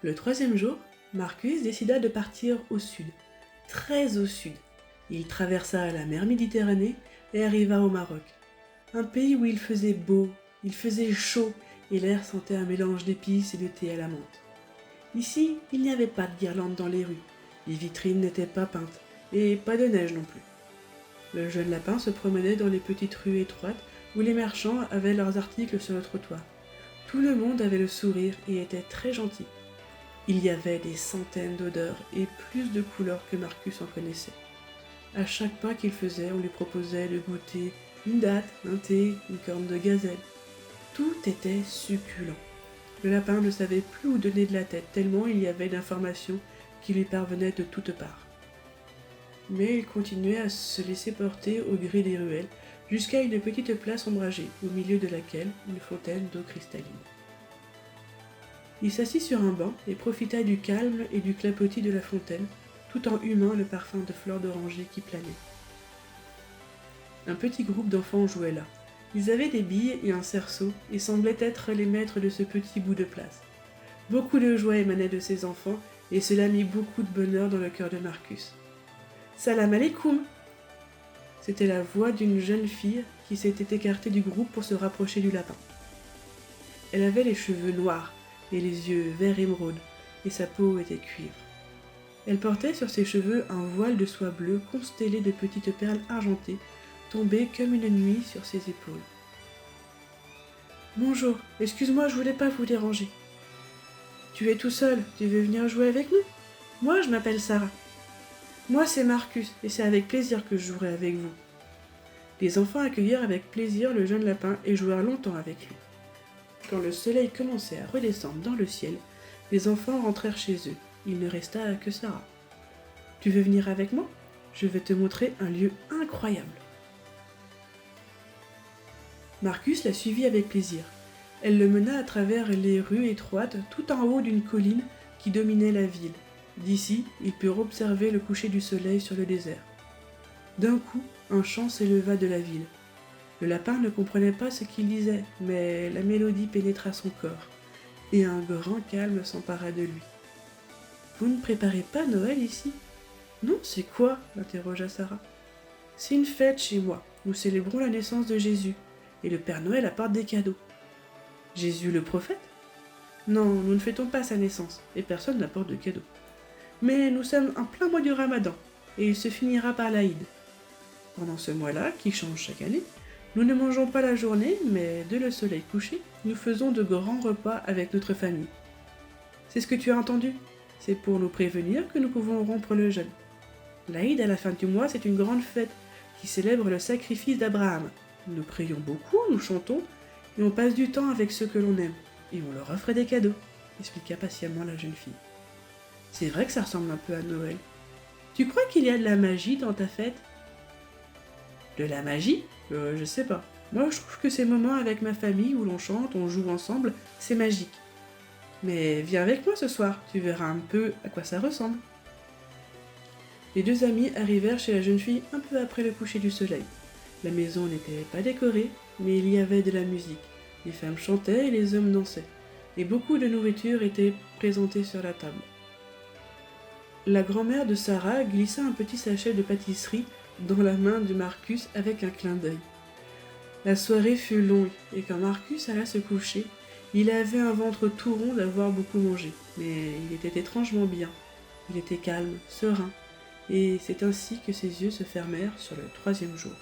Le troisième jour, Marcus décida de partir au sud, très au sud. Il traversa la mer Méditerranée et arriva au Maroc, un pays où il faisait beau, il faisait chaud et l'air sentait un mélange d'épices et de thé à la menthe. Ici, il n'y avait pas de guirlandes dans les rues, les vitrines n'étaient pas peintes et pas de neige non plus. Le jeune lapin se promenait dans les petites rues étroites où les marchands avaient leurs articles sur le trottoir. Tout le monde avait le sourire et était très gentil. Il y avait des centaines d'odeurs et plus de couleurs que Marcus en connaissait. À chaque pas qu'il faisait, on lui proposait de goûter une date, un thé, une corne de gazelle. Tout était succulent. Le lapin ne savait plus où donner de la tête, tellement il y avait d'informations qui lui parvenaient de toutes parts. Mais il continuait à se laisser porter au gré des ruelles, jusqu'à une petite place ombragée, au milieu de laquelle une fontaine d'eau cristalline. Il s'assit sur un banc et profita du calme et du clapotis de la fontaine, tout en humant le parfum de fleurs d'oranger qui planait. Un petit groupe d'enfants jouait là. Ils avaient des billes et un cerceau et semblaient être les maîtres de ce petit bout de place. Beaucoup de joie émanait de ces enfants et cela mit beaucoup de bonheur dans le cœur de Marcus. « Salam alaikum !» C'était la voix d'une jeune fille qui s'était écartée du groupe pour se rapprocher du lapin. Elle avait les cheveux noirs et les yeux vert émeraude, et sa peau était cuivre. Elle portait sur ses cheveux un voile de soie bleue constellé de petites perles argentées, tombées comme une nuit sur ses épaules. « Bonjour, excuse-moi, je voulais pas vous déranger. Tu es tout seul, tu veux venir jouer avec nous? Moi, je m'appelle Sarah. Moi, c'est Marcus, et c'est avec plaisir que je jouerai avec vous. » Les enfants accueillirent avec plaisir le jeune lapin et jouèrent longtemps avec lui. Quand le soleil commençait à redescendre dans le ciel, les enfants rentrèrent chez eux. Il ne resta que Sarah. « Tu veux venir avec moi? Je vais te montrer un lieu incroyable. » Marcus la suivit avec plaisir. Elle le mena à travers les rues étroites tout en haut d'une colline qui dominait la ville. D'ici, ils purent observer le coucher du soleil sur le désert. D'un coup, un chant s'éleva de la ville. Le lapin ne comprenait pas ce qu'il disait, mais la mélodie pénétra son corps, et un grand calme s'empara de lui. « Vous ne préparez pas Noël ici? »« Non, c'est quoi ?» interrogea Sarah. « C'est une fête chez moi. Nous célébrons la naissance de Jésus, et le Père Noël apporte des cadeaux. »« Jésus le prophète? » ?»« Non, nous ne fêtons pas sa naissance, et personne n'apporte de cadeaux. Mais nous sommes en plein mois du Ramadan, et il se finira par l'Aïd. Pendant ce mois-là, qui change chaque année, nous ne mangeons pas la journée, mais dès le soleil couché, nous faisons de grands repas avec notre famille. C'est ce que tu as entendu? C'est pour nous prévenir que nous pouvons rompre le jeûne. L'Aïd à la fin du mois, c'est une grande fête qui célèbre le sacrifice d'Abraham. Nous prions beaucoup, nous chantons, et on passe du temps avec ceux que l'on aime, et on leur offre des cadeaux, expliqua patiemment la jeune fille. C'est vrai que ça ressemble un peu à Noël. Tu crois qu'il y a de la magie dans ta fête? De la magie? Je sais pas. Moi, je trouve que ces moments avec ma famille où l'on chante, on joue ensemble, c'est magique. Mais viens avec moi ce soir, tu verras un peu à quoi ça ressemble. Les deux amis arrivèrent chez la jeune fille un peu après le coucher du soleil. La maison n'était pas décorée, mais il y avait de la musique. Les femmes chantaient et les hommes dansaient, et beaucoup de nourriture était présentée sur la table. La grand-mère de Sarah glissa un petit sachet de pâtisserie dans la main de Marcus avec un clin d'œil. La soirée fut longue, et quand Marcus alla se coucher, il avait un ventre tout rond d'avoir beaucoup mangé, mais il était étrangement bien. Il était calme, serein, et c'est ainsi que ses yeux se fermèrent sur le troisième jour.